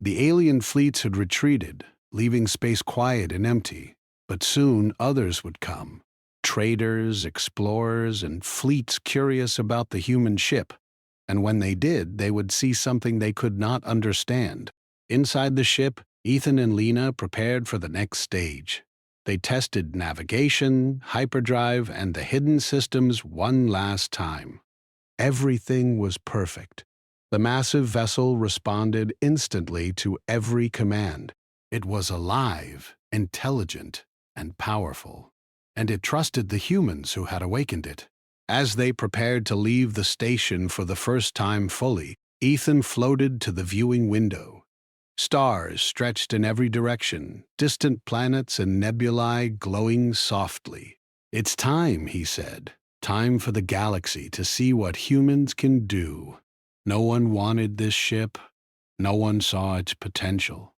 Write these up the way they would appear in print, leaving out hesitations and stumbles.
The alien fleets had retreated, leaving space quiet and empty. But soon others would come. Traders, explorers, and fleets curious about the human ship. And when they did, they would see something they could not understand. Inside the ship, Ethan and Lena prepared for the next stage. They tested navigation, hyperdrive, and the hidden systems one last time. Everything was perfect. The massive vessel responded instantly to every command. It was alive, intelligent, and powerful, and it trusted the humans who had awakened it. As they prepared to leave the station for the first time fully, Ethan floated to the viewing window. Stars stretched in every direction, distant planets and nebulae glowing softly. "It's time," he said. "Time for the galaxy to see what humans can do." No one wanted this ship. No one saw its potential.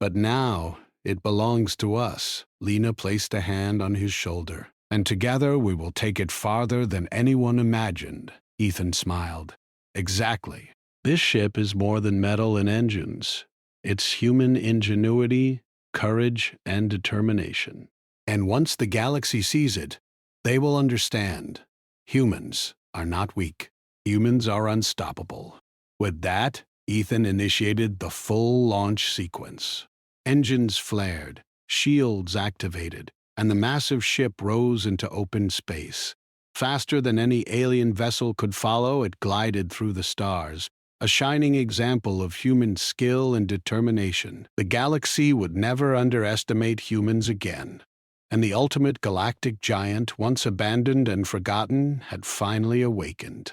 But now it belongs to us. Lena placed a hand on his shoulder. "And together we will take it farther than anyone imagined." Ethan smiled. "Exactly. This ship is more than metal and engines. It's human ingenuity, courage, and determination. And once the galaxy sees it, they will understand. Humans are not weak. Humans are unstoppable." With that, Ethan initiated the full launch sequence. Engines flared, shields activated, and the massive ship rose into open space. Faster than any alien vessel could follow, it glided through the stars, a shining example of human skill and determination. The galaxy would never underestimate humans again, and the ultimate galactic giant, once abandoned and forgotten, had finally awakened.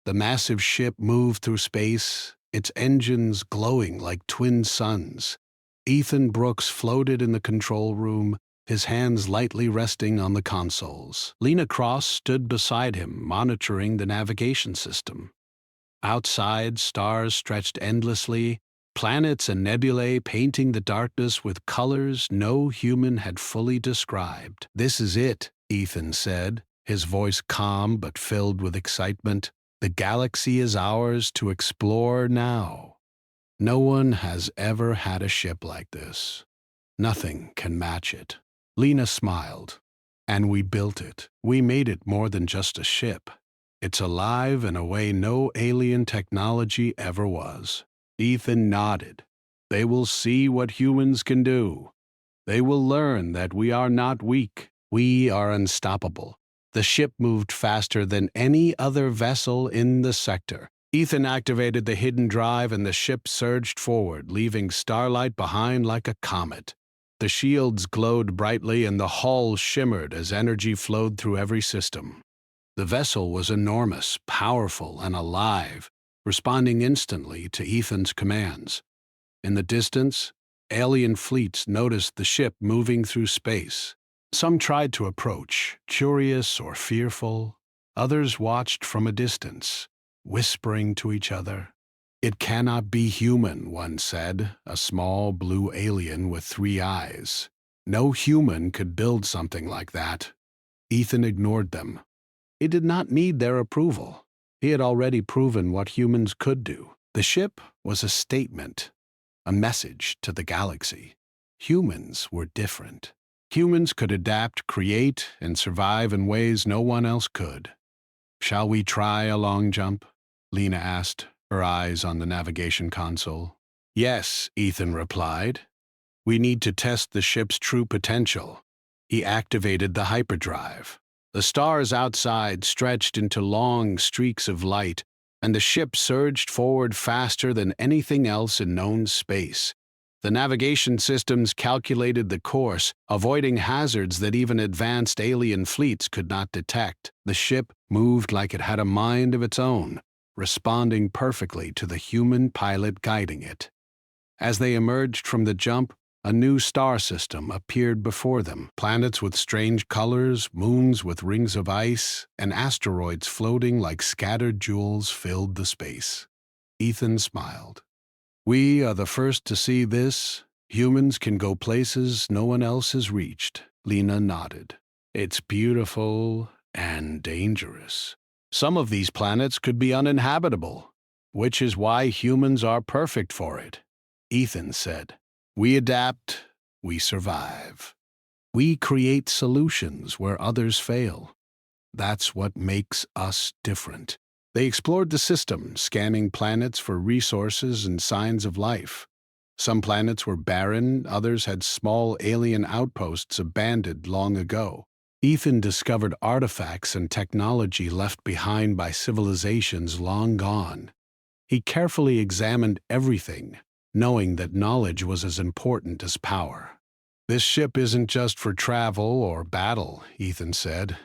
The massive ship moved through space, its engines glowing like twin suns. Ethan Brooks floated in the control room, his hands lightly resting on the consoles. Lena Cross stood beside him, monitoring the navigation system. Outside, stars stretched endlessly, planets and nebulae painting the darkness with colors no human had fully described. "This is it," Ethan said, his voice calm but filled with excitement. "The galaxy is ours to explore now. No one has ever had a ship like this. Nothing can match it." Lena smiled. "And we built it. We made it more than just a ship. It's alive in a way no alien technology ever was." Ethan nodded. "They will see what humans can do. They will learn that we are not weak. We are unstoppable." The ship moved faster than any other vessel in the sector. Ethan activated the hidden drive and the ship surged forward, leaving starlight behind like a comet. The shields glowed brightly and the hull shimmered as energy flowed through every system. The vessel was enormous, powerful, and alive, responding instantly to Ethan's commands. In the distance, alien fleets noticed the ship moving through space. Some tried to approach, curious or fearful. Others watched from a distance, whispering to each other. "It cannot be human," one said, a small blue alien with 3 eyes. "No human could build something like that." Ethan ignored them. He did not need their approval. He had already proven what humans could do. The ship was a statement, a message to the galaxy. Humans were different. Humans could adapt, create, and survive in ways no one else could. "Shall we try a long jump?" Lena asked, her eyes on the navigation console. "Yes," Ethan replied. "We need to test the ship's true potential." He activated the hyperdrive. The stars outside stretched into long streaks of light, and the ship surged forward faster than anything else in known space. The navigation systems calculated the course, avoiding hazards that even advanced alien fleets could not detect. The ship moved like it had a mind of its own, responding perfectly to the human pilot guiding it. As they emerged from the jump, a new star system appeared before them. Planets with strange colors, moons with rings of ice, and asteroids floating like scattered jewels filled the space. Ethan smiled. "We are the first to see this. Humans can go places no one else has reached." Lena nodded. "It's beautiful and dangerous. Some of these planets could be uninhabitable, which is why humans are perfect for it." Ethan said. We adapt, we survive. We create solutions where others fail. That's what makes us different. They explored the system, scanning planets for resources and signs of life. Some planets were barren, others had small alien outposts abandoned long ago. Ethan discovered artifacts and technology left behind by civilizations long gone. He carefully examined everything, knowing that knowledge was as important as power. This ship isn't just for travel or battle, Ethan said.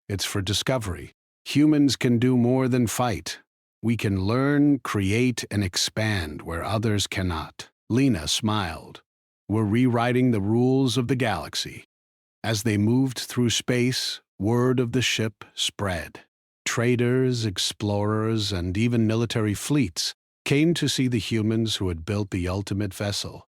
It's for discovery. Humans can do more than fight. We can learn, create, and expand where others cannot. Lena smiled. We're rewriting the rules of the galaxy. As they moved through space, word of the ship spread. Traders, explorers, and even military fleets came to see the humans who had built the ultimate vessel.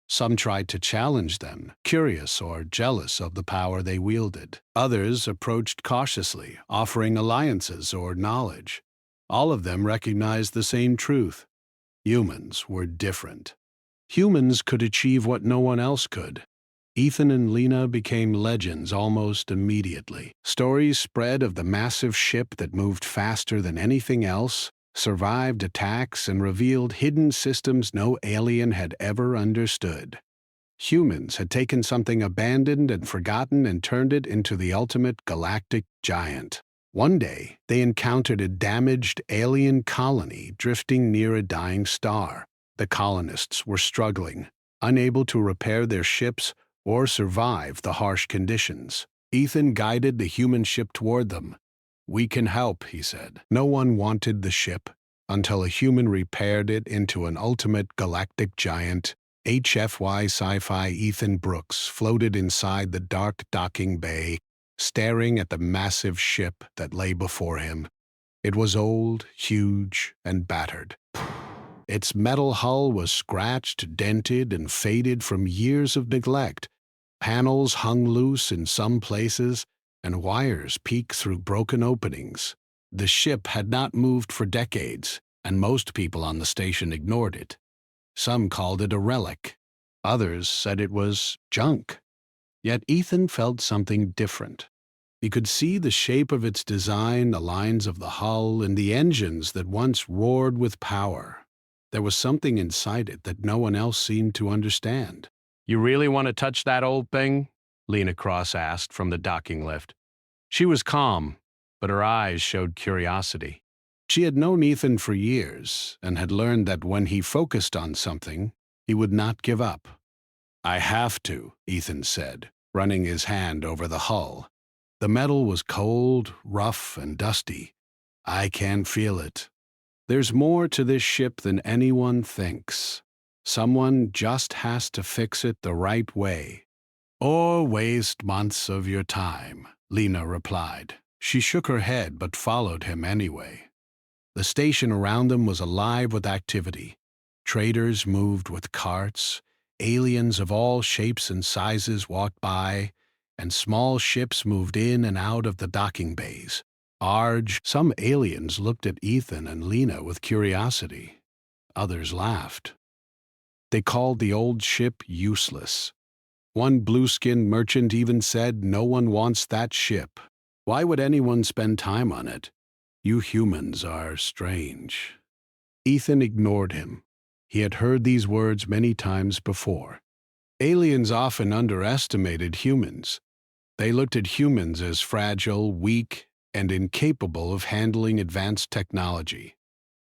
Some tried to challenge them, curious or jealous of the power they wielded. Others approached cautiously, offering alliances or knowledge. All of them recognized the same truth. Humans were different. Humans could achieve what no one else could. Ethan and Lena became legends almost immediately. Stories spread of the massive ship that moved faster than anything else, survived attacks, and revealed hidden systems no alien had ever understood. Humans had taken something abandoned and forgotten and turned it into the ultimate galactic giant. One day, they encountered a damaged alien colony drifting near a dying star. The colonists were struggling, unable to repair their ships or survive the harsh conditions. Ethan guided the human ship toward them. We can help, he said. No one wanted the ship until a human repaired it into an ultimate galactic giant. HFY Sci-Fi Ethan Brooks floated inside the dark docking bay, staring at the massive ship that lay before him. It was old, huge, and battered. Its metal hull was scratched, dented, and faded from years of neglect. Panels hung loose in some places, and wires peeked through broken openings. The ship had not moved for decades, and most people on the station ignored it. Some called it a relic. Others said it was junk. Yet Ethan felt something different. He could see the shape of its design, the lines of the hull, and the engines that once roared with power. There was something inside it that no one else seemed to understand. You really want to touch that old thing? Lena Cross asked from the docking lift. She was calm, but her eyes showed curiosity. She had known Ethan for years and had learned that when he focused on something, he would not give up. I have to, Ethan said, running his hand over the hull. The metal was cold, rough, and dusty. I can feel it. There's more to this ship than anyone thinks. Someone just has to fix it the right way. Or waste months of your time, Lena replied. She shook her head but followed him anyway. The station around them was alive with activity. Traders moved with carts, aliens of all shapes and sizes walked by, and small ships moved in and out of the docking bays. Some aliens looked at Ethan and Lena with curiosity. Others laughed. They called the old ship useless. One blue-skinned merchant even said, "No one wants that ship. Why would anyone spend time on it? You humans are strange." Ethan ignored him. He had heard these words many times before. Aliens often underestimated humans. They looked at humans as fragile, weak, and incapable of handling advanced technology.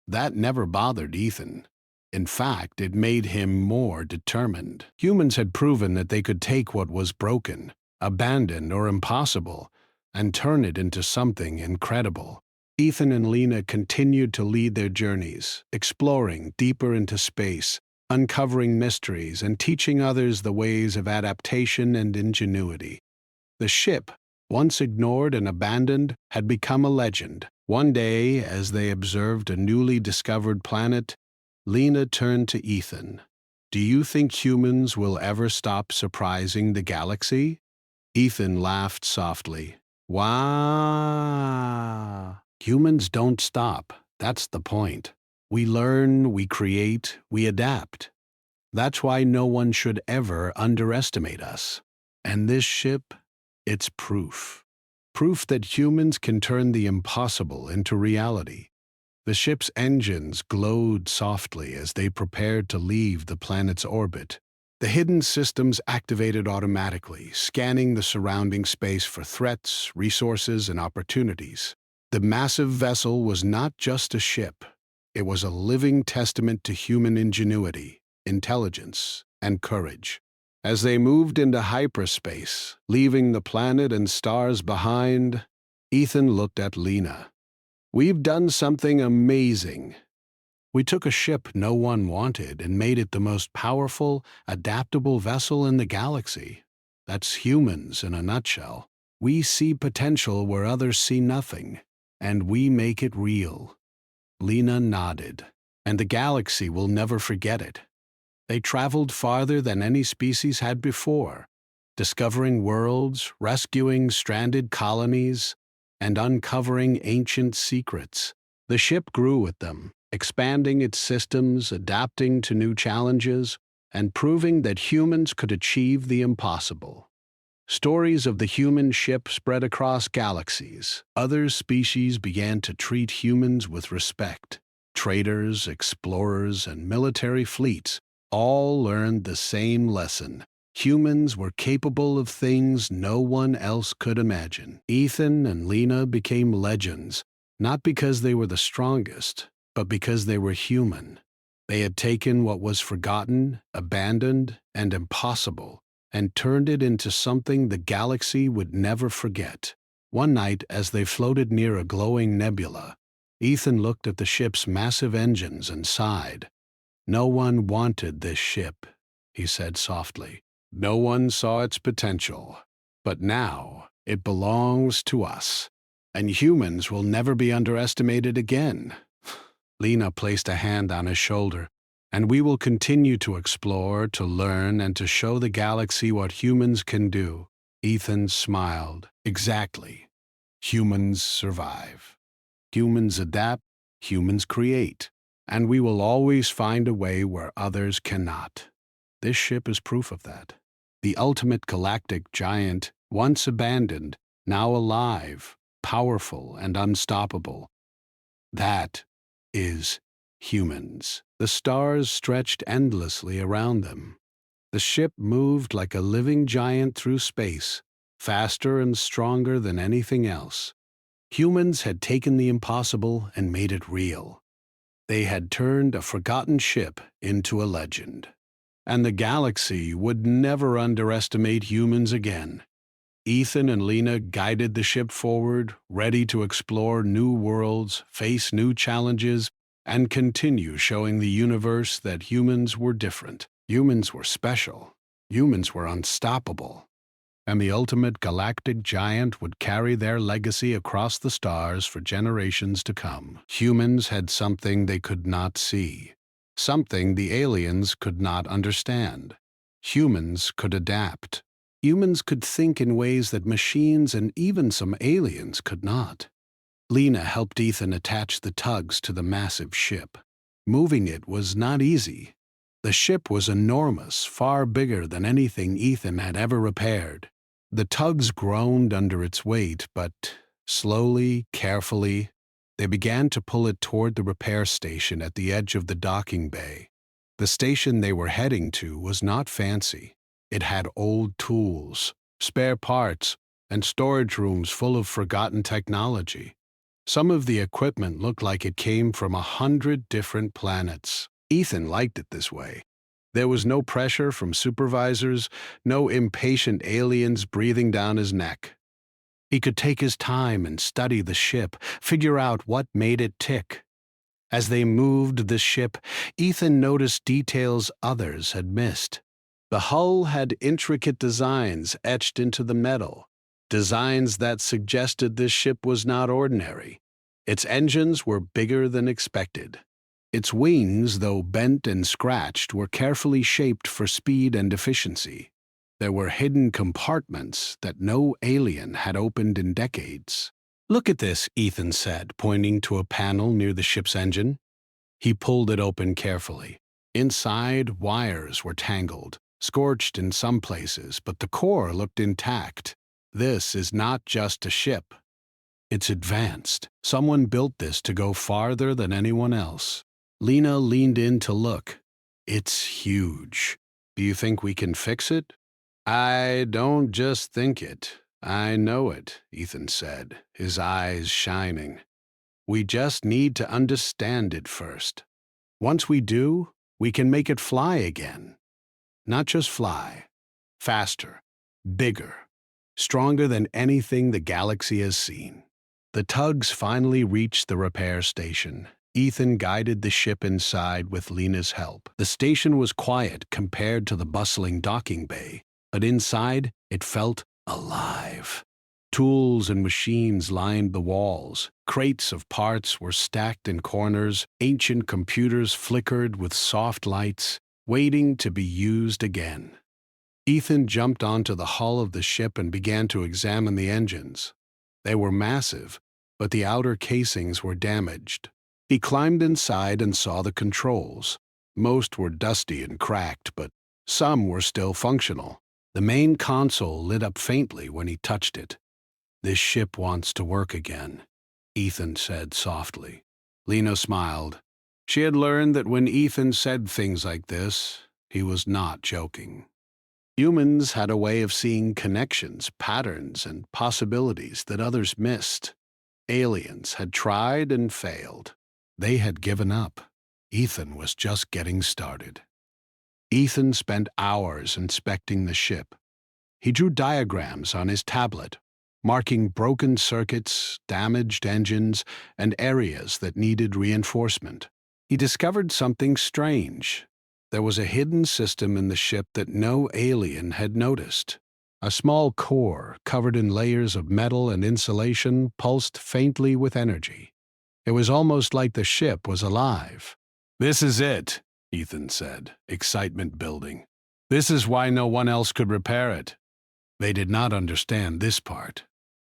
That never bothered Ethan. In fact, it made him more determined. Humans had proven that they could take what was broken, abandoned, or impossible, and turn it into something incredible. Ethan and Lena continued to lead their journeys, exploring deeper into space, uncovering mysteries, and teaching others the ways of adaptation and ingenuity. The ship, once ignored and abandoned, had become a legend. One day, as they observed a newly discovered planet, Lena turned to Ethan. Do you think humans will ever stop surprising the galaxy? Ethan laughed softly. Wow! Humans don't stop. That's the point. We learn, we create, we adapt. That's why no one should ever underestimate us. And this ship, it's proof. Proof that humans can turn the impossible into reality. The ship's engines glowed softly as they prepared to leave the planet's orbit. The hidden systems activated automatically, scanning the surrounding space for threats, resources, and opportunities. The massive vessel was not just a ship. It was a living testament to human ingenuity, intelligence, and courage. As they moved into hyperspace, leaving the planet and stars behind, Ethan looked at Lena. "We've done something amazing. We took a ship no one wanted and made it the most powerful, adaptable vessel in the galaxy. That's humans in a nutshell. We see potential where others see nothing, and we make it real." Lena nodded, "And the galaxy will never forget it. They traveled farther than any species had before, discovering worlds, rescuing stranded colonies, and uncovering ancient secrets. The ship grew with them, expanding its systems, adapting to new challenges, and proving that humans could achieve the impossible." Stories of the human ship spread across galaxies. Other species began to treat humans with respect. Traders, explorers, and military fleets all learned the same lesson. Humans were capable of things no one else could imagine. Ethan and Lena became legends, not because they were the strongest, but because they were human. They had taken what was forgotten, abandoned, and impossible, and turned it into something the galaxy would never forget. One night, as they floated near a glowing nebula, Ethan looked at the ship's massive engines and sighed. "No one wanted this ship," he said softly. "No one saw its potential. But now it belongs to us, and humans will never be underestimated again." Lena placed a hand on his shoulder. "And we will continue to explore, to learn, and to show the galaxy what humans can do." Ethan smiled. "Exactly. Humans survive. Humans adapt. Humans create. And we will always find a way where others cannot. This ship is proof of that. The ultimate galactic giant, once abandoned, now alive, powerful, and unstoppable. That is humans." The stars stretched endlessly around them. The ship moved like a living giant through space, faster and stronger than anything else. Humans had taken the impossible and made it real. They had turned a forgotten ship into a legend. And the galaxy would never underestimate humans again. Ethan and Lena guided the ship forward, ready to explore new worlds, face new challenges, and continue showing the universe that humans were different. Humans were special. Humans were unstoppable. And the ultimate galactic giant would carry their legacy across the stars for generations to come. Humans had something they could not see, something the aliens could not understand. Humans could adapt. Humans could think in ways that machines and even some aliens could not. Lena helped Ethan attach the tugs to the massive ship. Moving it was not easy. The ship was enormous, far bigger than anything Ethan had ever repaired. The tugs groaned under its weight, but slowly, carefully, they began to pull it toward the repair station at the edge of the docking bay. The station they were heading to was not fancy. It had old tools, spare parts, and storage rooms full of forgotten technology. Some of the equipment looked like it came from 100 different planets. Ethan liked it this way. There was no pressure from supervisors, no impatient aliens breathing down his neck. He could take his time and study the ship, figure out what made it tick. As they moved the ship, Ethan noticed details others had missed. The hull had intricate designs etched into the metal, designs that suggested this ship was not ordinary. Its engines were bigger than expected. Its wings, though bent and scratched, were carefully shaped for speed and efficiency. There were hidden compartments that no alien had opened in decades. "Look at this," Ethan said, pointing to a panel near the ship's engine. He pulled it open carefully. Inside, wires were tangled, scorched in some places, but the core looked intact. This is not just a ship. It's advanced. Someone built this to go farther than anyone else. Lena leaned in to look. It's huge. Do you think we can fix it? I don't just think it. I know it, Ethan said, his eyes shining. We just need to understand it first. Once we do, we can make it fly again. Not just fly. Faster, bigger, stronger than anything the galaxy has seen. The tugs finally reached the repair station. Ethan guided the ship inside with Lena's help. The station was quiet compared to the bustling docking bay, but inside it felt alive. Tools and machines lined the walls. Crates of parts were stacked in corners. Ancient computers flickered with soft lights, waiting to be used again. Ethan jumped onto the hull of the ship and began to examine the engines. They were massive, but the outer casings were damaged. He climbed inside and saw the controls. Most were dusty and cracked, but some were still functional. The main console lit up faintly when he touched it. "This ship wants to work again," Ethan said softly. Lena smiled. She had learned that when Ethan said things like this, he was not joking. Humans had a way of seeing connections, patterns, and possibilities that others missed. Aliens had tried and failed. They had given up. Ethan was just getting started. Ethan spent hours inspecting the ship. He drew diagrams on his tablet, marking broken circuits, damaged engines, and areas that needed reinforcement. He discovered something strange. There was a hidden system in the ship that no alien had noticed. A small core, covered in layers of metal and insulation, pulsed faintly with energy. It was almost like the ship was alive. "This is it," Ethan said, excitement building. "This is why no one else could repair it." They did not understand this part.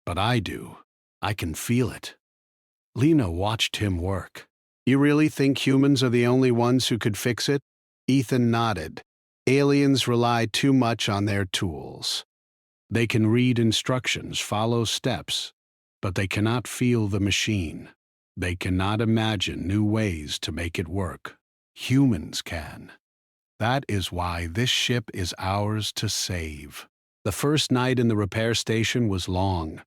But I do. I can feel it. Lena watched him work. "You really think humans are the only ones who could fix it?" Ethan nodded. "Aliens rely too much on their tools. They can read instructions, follow steps, but they cannot feel the machine. They cannot imagine new ways to make it work. Humans can. That is why this ship is ours to save." The first night in the repair station was long.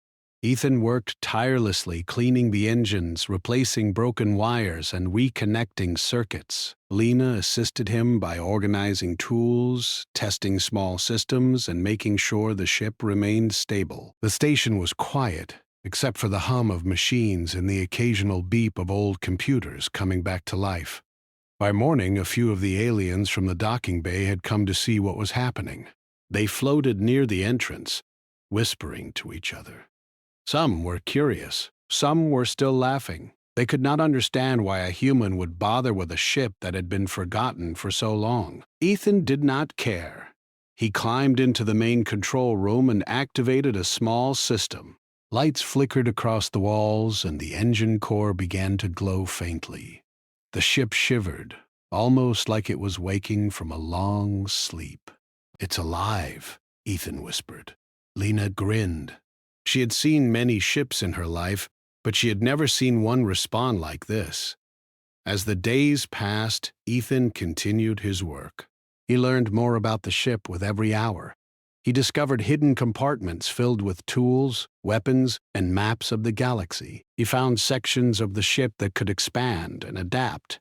Ethan worked tirelessly cleaning the engines, replacing broken wires, and reconnecting circuits. Lena assisted him by organizing tools, testing small systems, and making sure the ship remained stable. The station was quiet, except for the hum of machines and the occasional beep of old computers coming back to life. By morning, a few of the aliens from the docking bay had come to see what was happening. They floated near the entrance, whispering to each other. Some were curious, some were still laughing. They could not understand why a human would bother with a ship that had been forgotten for so long. Ethan did not care. He climbed into the main control room and activated a small system. Lights flickered across the walls, and the engine core began to glow faintly. The ship shivered, almost like it was waking from a long sleep. "It's alive," Ethan whispered. Lena grinned. She had seen many ships in her life, but she had never seen one respond like this. As the days passed, Ethan continued his work. He learned more about the ship with every hour. He discovered hidden compartments filled with tools, weapons, and maps of the galaxy. He found sections of the ship that could expand and adapt.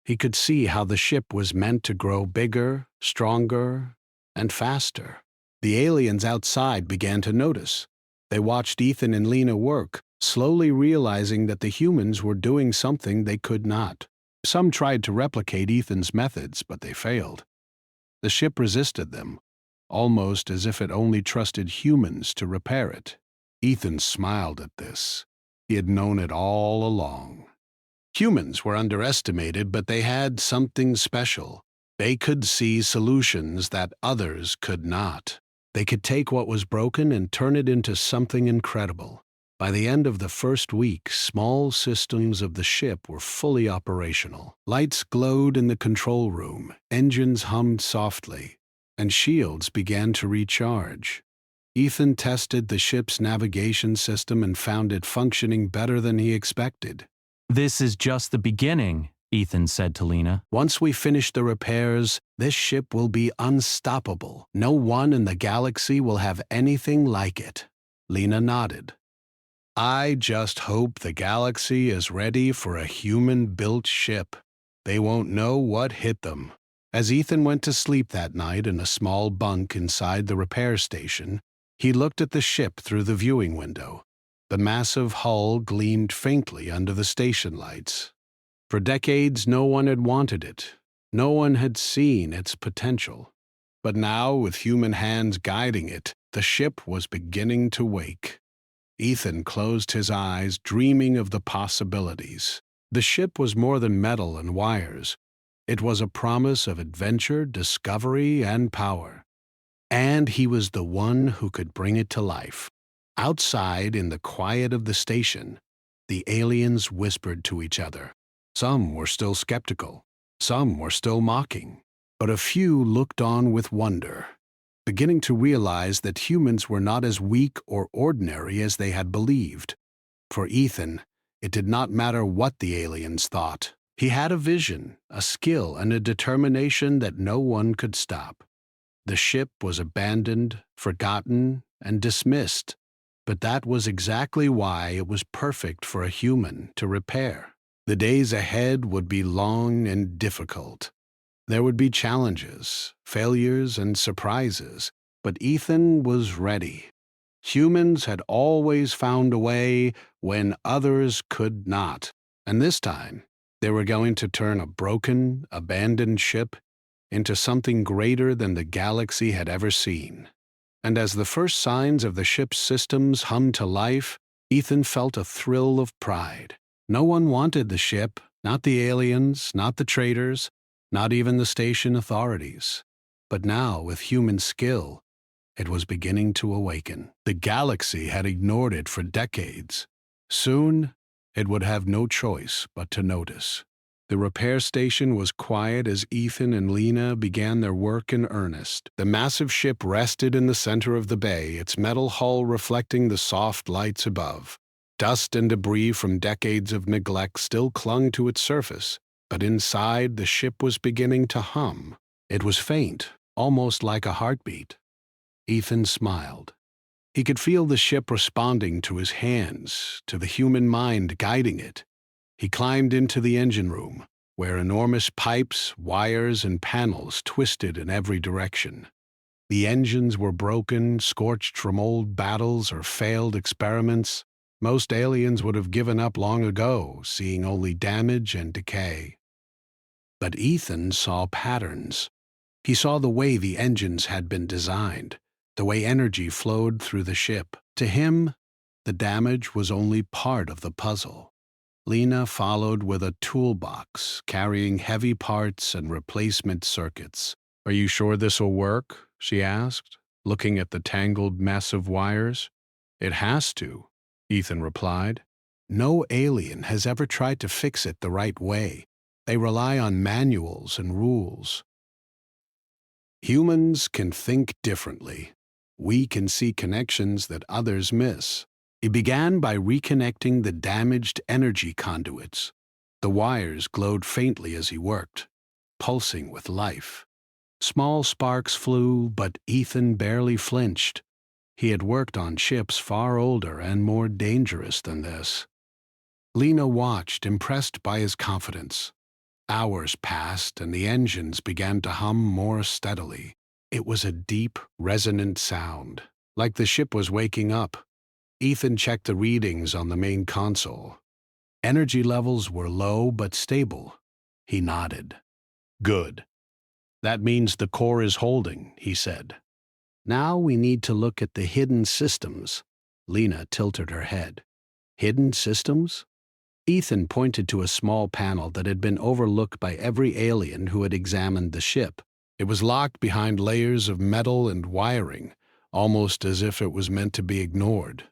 He could see how the ship was meant to grow bigger, stronger, and faster. The aliens outside began to notice. They watched Ethan and Lena work, slowly realizing that the humans were doing something they could not. Some tried to replicate Ethan's methods, but they failed. The ship resisted them, almost as if it only trusted humans to repair it. Ethan smiled at this. He had known it all along. Humans were underestimated, but they had something special. They could see solutions that others could not. They could take what was broken and turn it into something incredible. By the end of the first week, small systems of the ship were fully operational. Lights glowed in the control room, engines hummed softly, and shields began to recharge. Ethan tested the ship's navigation system and found it functioning better than he expected. "This is just the beginning," Ethan said to Lena. "Once we finish the repairs, this ship will be unstoppable. No one in the galaxy will have anything like it." Lena nodded. "I just hope the galaxy is ready for a human-built ship. They won't know what hit them." As Ethan went to sleep that night in a small bunk inside the repair station, he looked at the ship through the viewing window. The massive hull gleamed faintly under the station lights. For decades, no one had wanted it. No one had seen its potential. But now, with human hands guiding it, the ship was beginning to wake. Ethan closed his eyes, dreaming of the possibilities. The ship was more than metal and wires. It was a promise of adventure, discovery, and power. And he was the one who could bring it to life. Outside, in the quiet of the station, the aliens whispered to each other. Some were still skeptical. Some were still mocking. But a few looked on with wonder, beginning to realize that humans were not as weak or ordinary as they had believed. For Ethan, it did not matter what the aliens thought. He had a vision, a skill, and a determination that no one could stop. The ship was abandoned, forgotten, and dismissed, but that was exactly why it was perfect for a human to repair. The days ahead would be long and difficult. There would be challenges, failures, and surprises, but Ethan was ready. Humans had always found a way when others could not, and this time they were going to turn a broken, abandoned ship into something greater than the galaxy had ever seen. And as the first signs of the ship's systems hummed to life, Ethan felt a thrill of pride. No one wanted the ship, not the aliens, not the traders, not even the station authorities. But now, with human skill, it was beginning to awaken. The galaxy had ignored it for decades. Soon, it would have no choice but to notice. The repair station was quiet as Ethan and Lena began their work in earnest. The massive ship rested in the center of the bay, its metal hull reflecting the soft lights above. Dust and debris from decades of neglect still clung to its surface, but inside the ship was beginning to hum. It was faint, almost like a heartbeat. Ethan smiled. He could feel the ship responding to his hands, to the human mind guiding it. He climbed into the engine room, where enormous pipes, wires, and panels twisted in every direction. The engines were broken, scorched from old battles or failed experiments. Most aliens would have given up long ago, seeing only damage and decay. But Ethan saw patterns. He saw the way the engines had been designed, the way energy flowed through the ship. To him, the damage was only part of the puzzle. Lena followed with a toolbox, carrying heavy parts and replacement circuits. "Are you sure this'll work?" she asked, looking at the tangled mess of wires. "It has to," Ethan replied. "No alien has ever tried to fix it the right way. They rely on manuals and rules. Humans can think differently. We can see connections that others miss." He began by reconnecting the damaged energy conduits. The wires glowed faintly as he worked, pulsing with life. Small sparks flew, but Ethan barely flinched. He had worked on ships far older and more dangerous than this. Lena watched, impressed by his confidence. Hours passed, and the engines began to hum more steadily. It was a deep, resonant sound, like the ship was waking up. Ethan checked the readings on the main console. Energy levels were low but stable. He nodded. "Good. That means the core is holding," he said. "Now we need to look at the hidden systems." Lena tilted her head. "Hidden systems?" Ethan pointed to a small panel that had been overlooked by every alien who had examined the ship. It was locked behind layers of metal and wiring, almost as if it was meant to be ignored.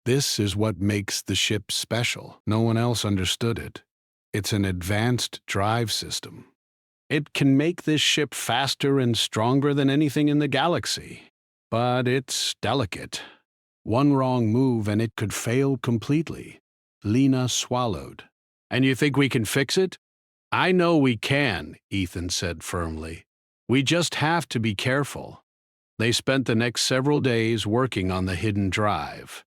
This is what makes the ship special. No one else understood it. It's an advanced drive system. It can make this ship faster and stronger than anything in the galaxy. But it's delicate. One wrong move and it could fail completely. Lena swallowed. And you think we can fix it? I know we can, Ethan said firmly. We just have to be careful. They spent the next several days working on the hidden drive.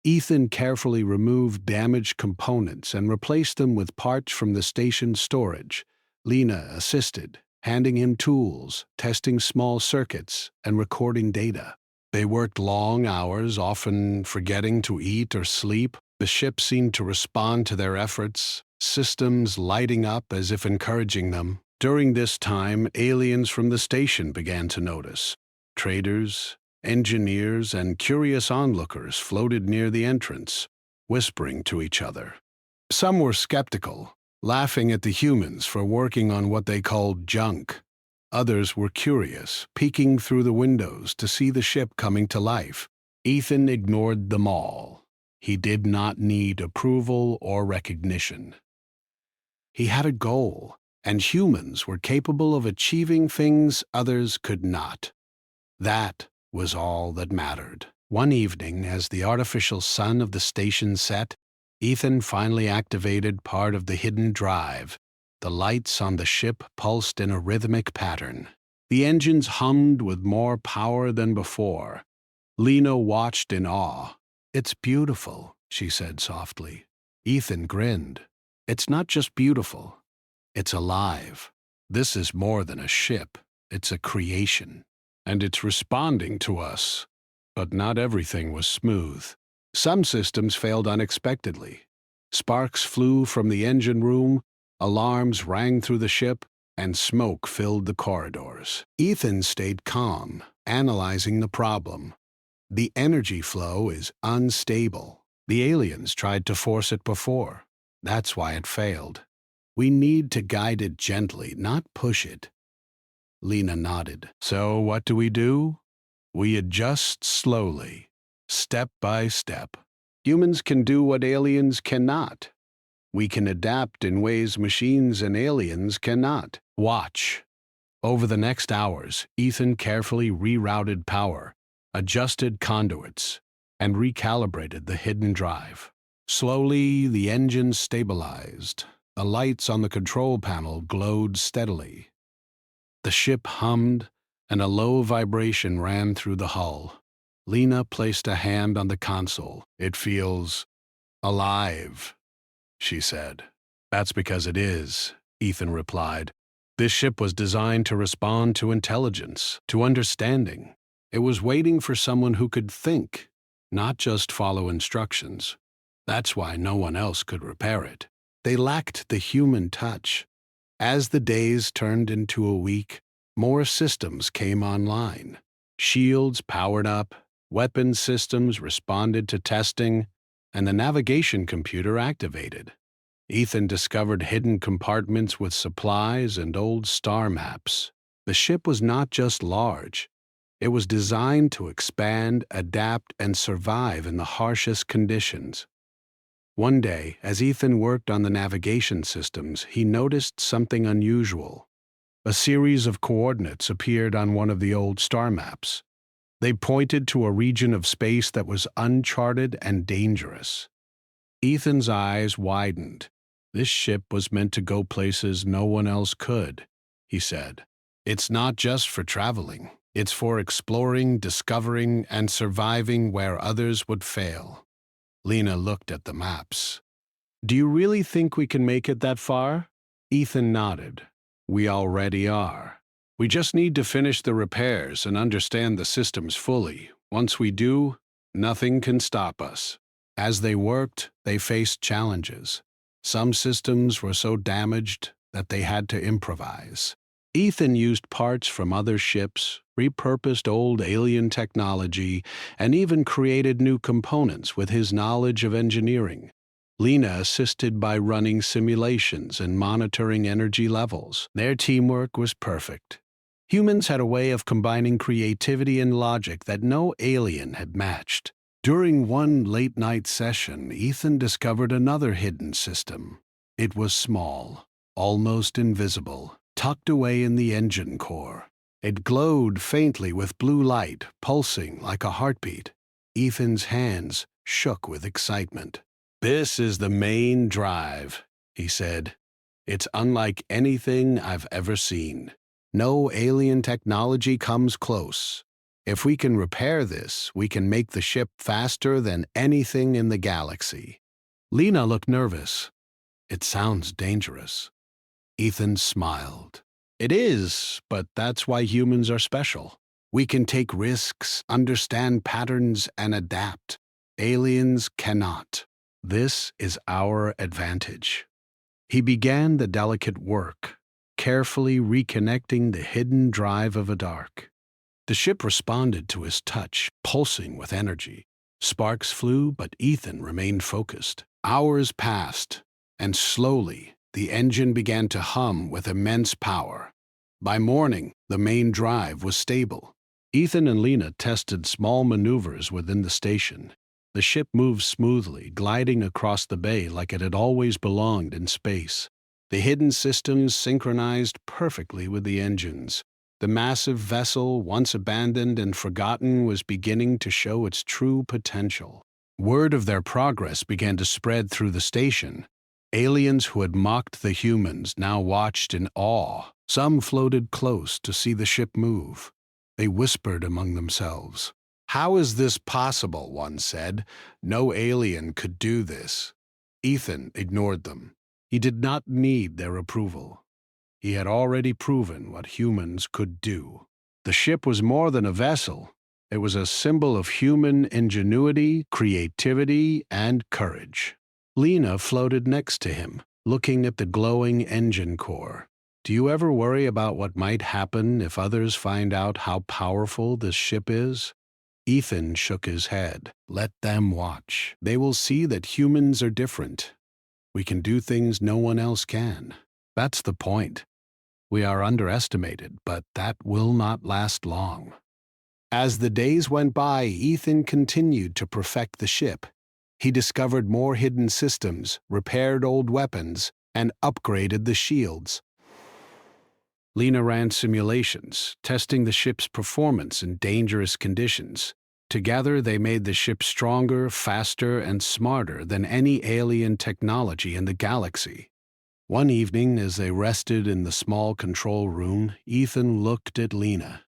Ethan carefully removed damaged components and replaced them with parts from the station's storage. Lena assisted, handing him tools, testing small circuits, and recording data. They worked long hours, often forgetting to eat or sleep. The ship seemed to respond to their efforts, systems lighting up as if encouraging them. During this time, aliens from the station began to notice. Traders, engineers, and curious onlookers floated near the entrance, whispering to each other. Some were skeptical, laughing at the humans for working on what they called junk. Others were curious, peeking through the windows to see the ship coming to life. Ethan ignored them all. He did not need approval or recognition. He had a goal, and humans were capable of achieving things others could not. That was all that mattered. One evening, as the artificial sun of the station set, Ethan finally activated part of the hidden drive. The lights on the ship pulsed in a rhythmic pattern. The engines hummed with more power than before. Lena watched in awe. "It's beautiful," she said softly. Ethan grinned. "It's not just beautiful. It's alive. This is more than a ship. It's a creation. And it's responding to us." But not everything was smooth. Some systems failed unexpectedly. Sparks flew from the engine room, alarms rang through the ship, and smoke filled the corridors. Ethan stayed calm, analyzing the problem. The energy flow is unstable. The aliens tried to force it before. That's why it failed. We need to guide it gently, not push it. Lena nodded. So what do? We adjust slowly, step by step. Humans can do what aliens cannot. We can adapt in ways machines and aliens cannot. Watch. Over the next hours, Ethan carefully rerouted power, adjusted conduits, and recalibrated the hidden drive. Slowly, the engine stabilized. The lights on the control panel glowed steadily. The ship hummed, and a low vibration ran through the hull. Lena placed a hand on the console. "It feels alive," she said. "That's because it is," Ethan replied. "This ship was designed to respond to intelligence, to understanding. It was waiting for someone who could think, not just follow instructions. That's why no one else could repair it. They lacked the human touch. As the days turned into a week, more systems came online. Shields powered up, weapons systems responded to testing, and the navigation computer activated. Ethan discovered hidden compartments with supplies and old star maps. The ship was not just large. It was designed to expand, adapt, and survive in the harshest conditions. One day, as Ethan worked on the navigation systems, he noticed something unusual. A series of coordinates appeared on one of the old star maps. They pointed to a region of space that was uncharted and dangerous. Ethan's eyes widened. This ship was meant to go places no one else could, he said. It's not just for traveling. It's for exploring, discovering, and surviving where others would fail. Lena looked at the maps. "Do you really think we can make it that far?" Ethan nodded. "We already are. We just need to finish the repairs and understand the systems fully. Once we do, nothing can stop us." As they worked, they faced challenges. Some systems were so damaged that they had to improvise. Ethan used parts from other ships, repurposed old alien technology, and even created new components with his knowledge of engineering. Lena assisted by running simulations and monitoring energy levels. Their teamwork was perfect. Humans had a way of combining creativity and logic that no alien had matched. During one late-night session, Ethan discovered another hidden system. It was small, almost invisible, tucked away in the engine core. It glowed faintly with blue light, pulsing like a heartbeat. Ethan's hands shook with excitement. "This is the main drive," he said. "It's unlike anything I've ever seen. No alien technology comes close. If we can repair this, we can make the ship faster than anything in the galaxy." Lena looked nervous. "It sounds dangerous." Ethan smiled. "It is, but that's why humans are special. We can take risks, understand patterns, and adapt. Aliens cannot. This is our advantage." He began the delicate work, carefully reconnecting the hidden drive of a dark. The ship responded to his touch, pulsing with energy. Sparks flew, but Ethan remained focused. Hours passed, and slowly the engine began to hum with immense power. By morning, the main drive was stable. Ethan and Lena tested small maneuvers within the station. The ship moved smoothly, gliding across the bay like it had always belonged in space. The hidden systems synchronized perfectly with the engines. The massive vessel, once abandoned and forgotten, was beginning to show its true potential. Word of their progress began to spread through the station. Aliens who had mocked the humans now watched in awe. Some floated close to see the ship move. They whispered among themselves. "How is this possible?" one said. "No alien could do this." Ethan ignored them. He did not need their approval. He had already proven what humans could do. The ship was more than a vessel. It was a symbol of human ingenuity, creativity, and courage. Lena floated next to him, looking at the glowing engine core. "Do you ever worry about what might happen if others find out how powerful this ship is?" Ethan shook his head. "Let them watch. They will see that humans are different. We can do things no one else can. That's the point. We are underestimated, but that will not last long." As the days went by, Ethan continued to perfect the ship. He discovered more hidden systems, repaired old weapons, and upgraded the shields. Lena ran simulations, testing the ship's performance in dangerous conditions. Together, they made the ship stronger, faster, and smarter than any alien technology in the galaxy. One evening, as they rested in the small control room, Ethan looked at Lena.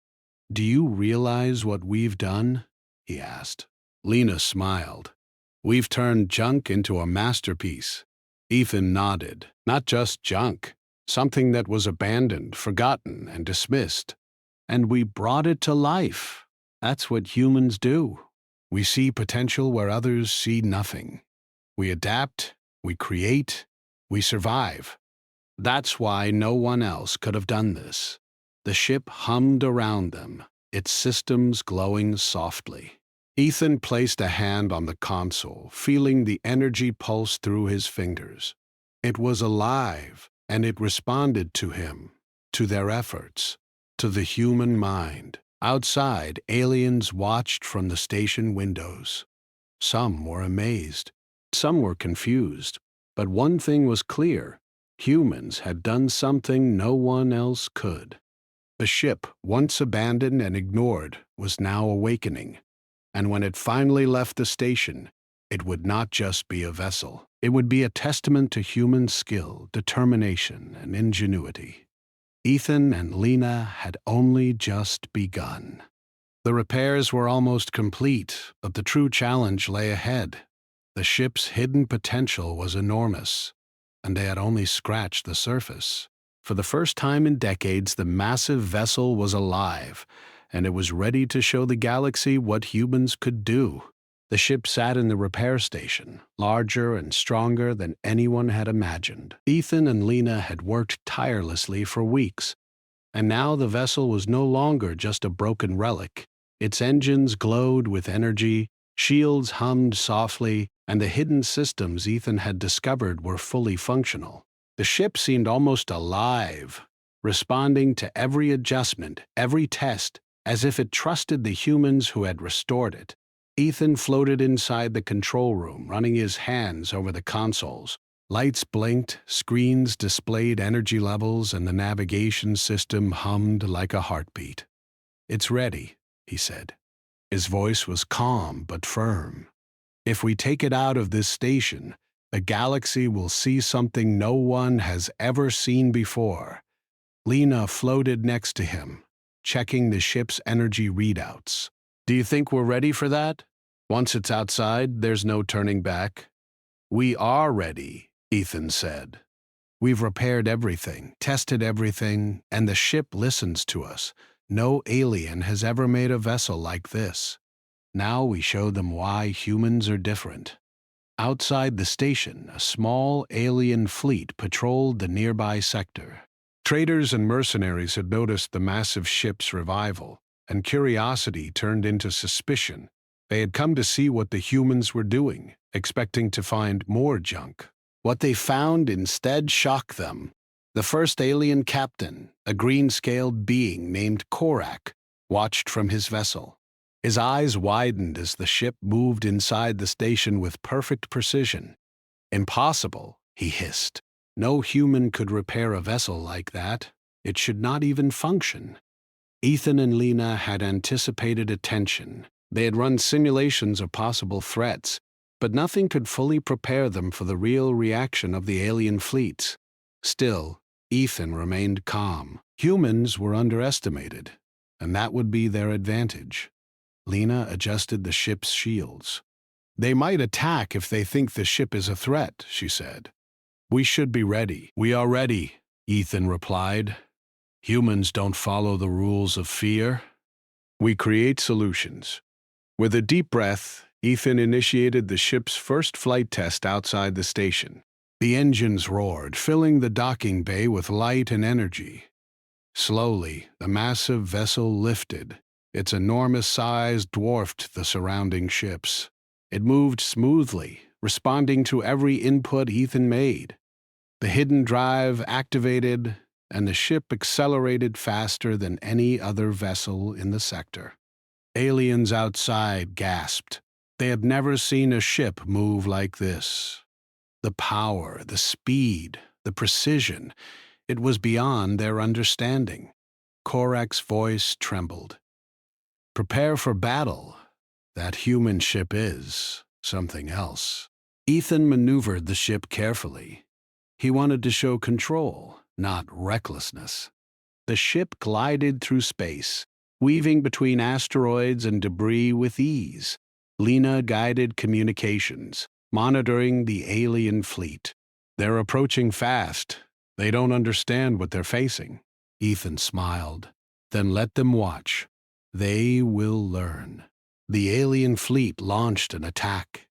"Do you realize what we've done?" he asked. Lena smiled. "We've turned junk into a masterpiece." Ethan nodded. "Not just junk. Something that was abandoned, forgotten, and dismissed. And we brought it to life. That's what humans do. We see potential where others see nothing. We adapt, we create, we survive. That's why no one else could have done this." The ship hummed around them, its systems glowing softly. Ethan placed a hand on the console, feeling the energy pulse through his fingers. It was alive, and it responded to him, to their efforts, to the human mind. Outside, aliens watched from the station windows. Some were amazed, some were confused, but one thing was clear: humans had done something no one else could. The ship, once abandoned and ignored, was now awakening, and when it finally left the station, it would not just be a vessel. It would be a testament to human skill, determination, and ingenuity. Ethan and Lena had only just begun. The repairs were almost complete, but the true challenge lay ahead. The ship's hidden potential was enormous, and they had only scratched the surface. For the first time in decades, the massive vessel was alive, and it was ready to show the galaxy what humans could do. The ship sat in the repair station, larger and stronger than anyone had imagined. Ethan and Lena had worked tirelessly for weeks, and now the vessel was no longer just a broken relic. Its engines glowed with energy, shields hummed softly, and the hidden systems Ethan had discovered were fully functional. The ship seemed almost alive, responding to every adjustment, every test, as if it trusted the humans who had restored it. Ethan floated inside the control room, running his hands over the consoles. Lights blinked, screens displayed energy levels, and the navigation system hummed like a heartbeat. "It's ready," he said. His voice was calm but firm. "If we take it out of this station, the galaxy will see something no one has ever seen before." Lena floated next to him, checking the ship's energy readouts. "Do you think we're ready for that? Once it's outside, there's no turning back." "We are ready," Ethan said. "We've repaired everything, tested everything, and the ship listens to us. No alien has ever made a vessel like this. Now we show them why humans are different." Outside the station, a small alien fleet patrolled the nearby sector. Traders and mercenaries had noticed the massive ship's revival, and curiosity turned into suspicion. They had come to see what the humans were doing, expecting to find more junk. What they found instead shocked them. The first alien captain, a green-scaled being named Korak, watched from his vessel. His eyes widened as the ship moved inside the station with perfect precision. "Impossible," he hissed. "No human could repair a vessel like that. It should not even function." Ethan and Lena had anticipated attention. They had run simulations of possible threats, but nothing could fully prepare them for the real reaction of the alien fleets. Still, Ethan remained calm. Humans were underestimated, and that would be their advantage. Lena adjusted the ship's shields. "They might attack if they think the ship is a threat," she said. "We should be ready." "We are ready," Ethan replied. "Humans don't follow the rules of fear. We create solutions." With a deep breath, Ethan initiated the ship's first flight test outside the station. The engines roared, filling the docking bay with light and energy. Slowly, the massive vessel lifted. Its enormous size dwarfed the surrounding ships. It moved smoothly, responding to every input Ethan made. The hidden drive activated, and the ship accelerated faster than any other vessel in the sector. Aliens outside gasped. They had never seen a ship move like this. The power, the speed, the precision, it was beyond their understanding. Korak's voice trembled. "Prepare for battle. That human ship is something else." Ethan maneuvered the ship carefully. He wanted to show control, not recklessness. The ship glided through space, weaving between asteroids and debris with ease. Lena guided communications, monitoring the alien fleet. "They're approaching fast. They don't understand what they're facing." Ethan smiled. "Then let them watch. They will learn." The alien fleet launched an attack.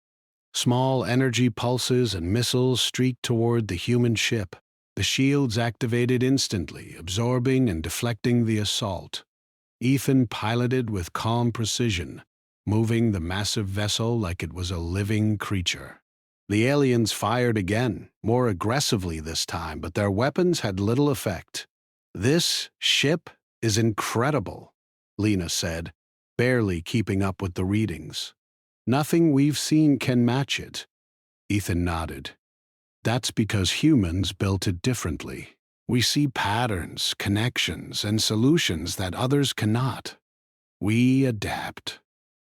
Small energy pulses and missiles streaked toward the human ship. The shields activated instantly, absorbing and deflecting the assault. Ethan piloted with calm precision, moving the massive vessel like it was a living creature. The aliens fired again, more aggressively this time, but their weapons had little effect. "This ship is incredible," Lena said, barely keeping up with the readings. "Nothing we've seen can match it." Ethan nodded. "That's because humans built it differently. We see patterns, connections, and solutions that others cannot. We adapt.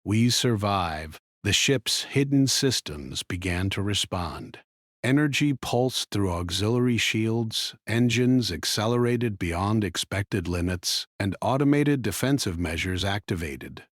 We survive." The ship's hidden systems began to respond. Energy pulsed through auxiliary shields, engines accelerated beyond expected limits, and automated defensive measures activated.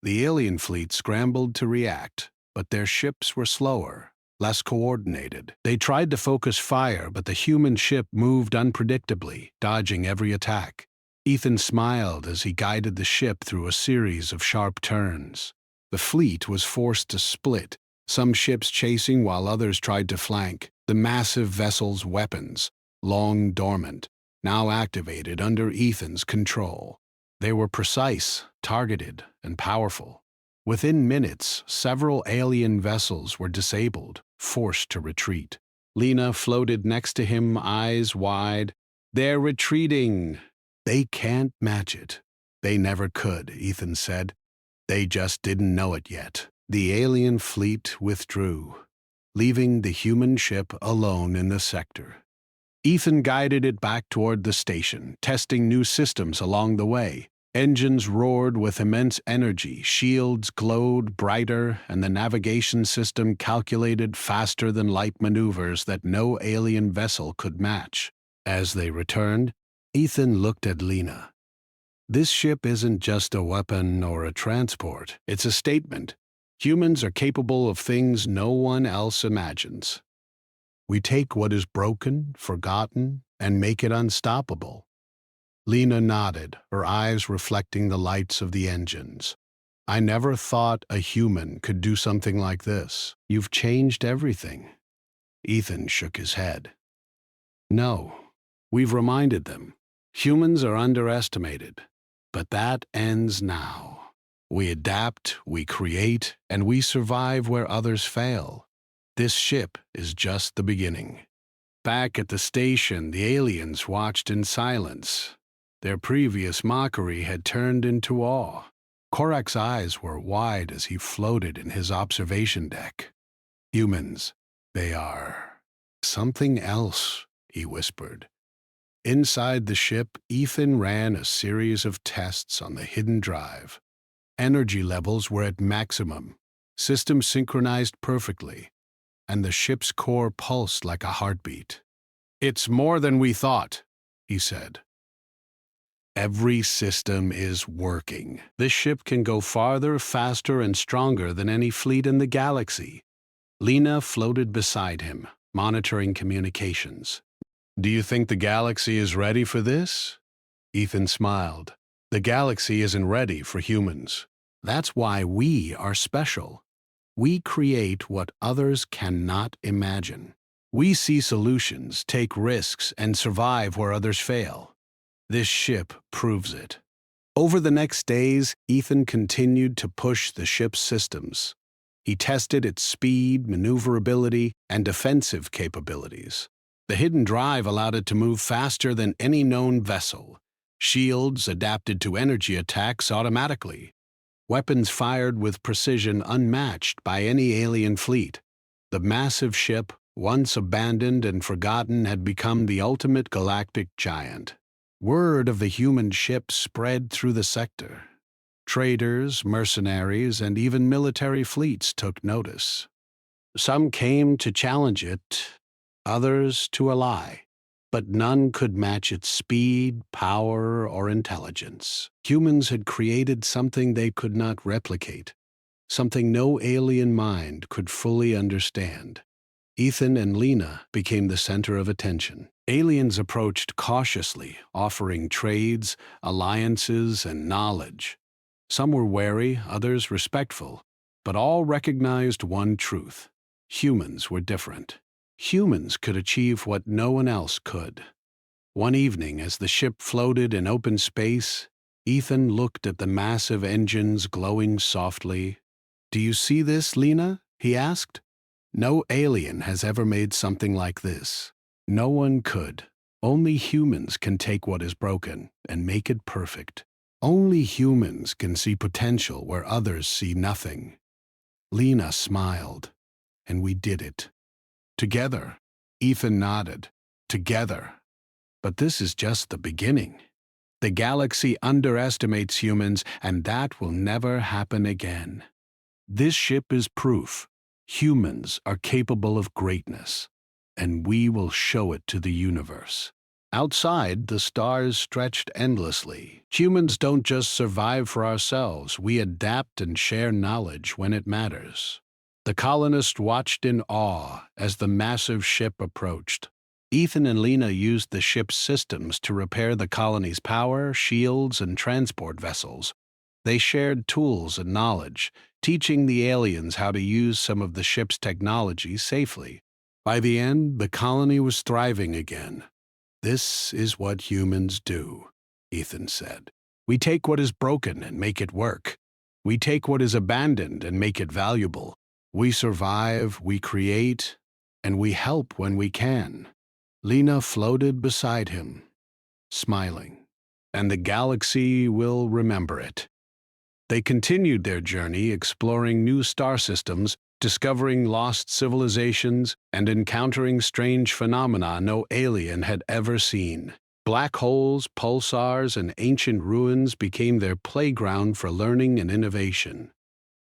The alien fleet scrambled to react, but their ships were slower, less coordinated. They tried to focus fire, but the human ship moved unpredictably, dodging every attack. Ethan smiled as he guided the ship through a series of sharp turns. The fleet was forced to split, some ships chasing while others tried to flank. The massive vessel's weapons, long dormant, now activated under Ethan's control. They were precise, targeted, and powerful. Within minutes, several alien vessels were disabled, forced to retreat. Lena floated next to him, eyes wide. "They're retreating." "They can't match it." "They never could," Ethan said. "They just didn't know it yet." The alien fleet withdrew, leaving the human ship alone in the sector. Ethan guided it back toward the station, testing new systems along the way. Engines roared with immense energy, shields glowed brighter, and the navigation system calculated faster-than-light maneuvers that no alien vessel could match. As they returned, Ethan looked at Lena. This ship isn't just a weapon or a transport. It's a statement. Humans are capable of things no one else imagines. We take what is broken, forgotten, and make it unstoppable. Lena nodded, her eyes reflecting the lights of the engines. I never thought a human could do something like this. You've changed everything. Ethan shook his head. No, we've reminded them. Humans are underestimated. But that ends now. We adapt, we create, and we survive where others fail. This ship is just the beginning. Back at the station, the aliens watched in silence. Their previous mockery had turned into awe. Korak's eyes were wide as he floated in his observation deck. Humans, they are something else, he whispered. Inside the ship, Ethan ran a series of tests on the hidden drive. Energy levels were at maximum, systems synchronized perfectly, and the ship's core pulsed like a heartbeat. It's more than we thought, he said. Every system is working. This ship can go farther, faster, and stronger than any fleet in the galaxy. Lena floated beside him, monitoring communications. Do you think the galaxy is ready for this? Ethan smiled. The galaxy isn't ready for humans. That's why we are special. We create what others cannot imagine. We see solutions, take risks, and survive where others fail. This ship proves it. Over the next days, Ethan continued to push the ship's systems. He tested its speed, maneuverability, and defensive capabilities. The hidden drive allowed it to move faster than any known vessel. Shields adapted to energy attacks automatically. Weapons fired with precision unmatched by any alien fleet. The massive ship, once abandoned and forgotten, had become the ultimate galactic giant. Word of the human ship spread through the sector. Traders, mercenaries, and even military fleets took notice. Some came to challenge it, others to ally, but none could match its speed, power, or intelligence. Humans had created something they could not replicate, something no alien mind could fully understand. Ethan and Lena became the center of attention. Aliens approached cautiously, offering trades, alliances, and knowledge. Some were wary, others respectful, but all recognized one truth. Humans were different. Humans could achieve what no one else could. One evening, as the ship floated in open space, Ethan looked at the massive engines glowing softly. "Do you see this, Lena?" he asked. "No alien has ever made something like this. No one could. Only humans can take what is broken and make it perfect. Only humans can see potential where others see nothing." Lena smiled, and we did it. Together. Ethan nodded. Together. But this is just the beginning. The galaxy underestimates humans, and that will never happen again. This ship is proof. Humans are capable of greatness, and we will show it to the universe. Outside, the stars stretched endlessly. Humans don't just survive for ourselves. We adapt and share knowledge when it matters. The colonists watched in awe as the massive ship approached. Ethan and Lena used the ship's systems to repair the colony's power, shields, and transport vessels. They shared tools and knowledge, teaching the aliens how to use some of the ship's technology safely. By the end, the colony was thriving again. "This is what humans do," Ethan said. "We take what is broken and make it work. We take what is abandoned and make it valuable. We survive, we create, and we help when we can." Lena floated beside him, smiling, and the galaxy will remember it. They continued their journey, exploring new star systems, discovering lost civilizations, and encountering strange phenomena no alien had ever seen. Black holes, pulsars, and ancient ruins became their playground for learning and innovation.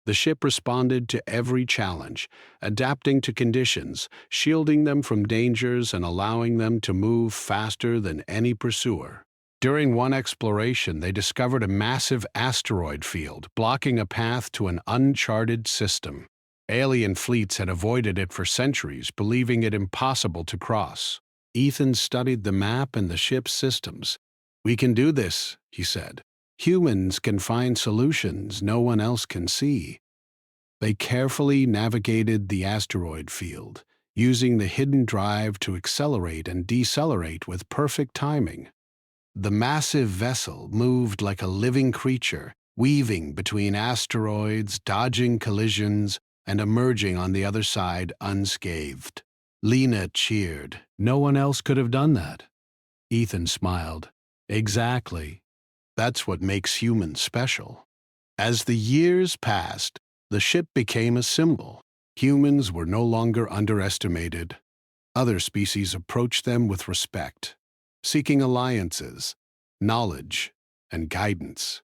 The ship responded to every challenge, adapting to conditions, shielding them from dangers, and allowing them to move faster than any pursuer. During one exploration, they discovered a massive asteroid field, blocking a path to an uncharted system. Alien fleets had avoided it for centuries, believing it impossible to cross. Ethan studied the map and the ship's systems. "We can do this," he said. "Humans can find solutions no one else can see." They carefully navigated the asteroid field, using the hidden drive to accelerate and decelerate with perfect timing. The massive vessel moved like a living creature, weaving between asteroids, dodging collisions, and emerging on the other side unscathed. Lena cheered. "No one else could have done that." Ethan smiled. "Exactly. That's what makes humans special." As the years passed, the ship became a symbol. Humans were no longer underestimated. Other species approached them with respect, seeking alliances, knowledge, and guidance.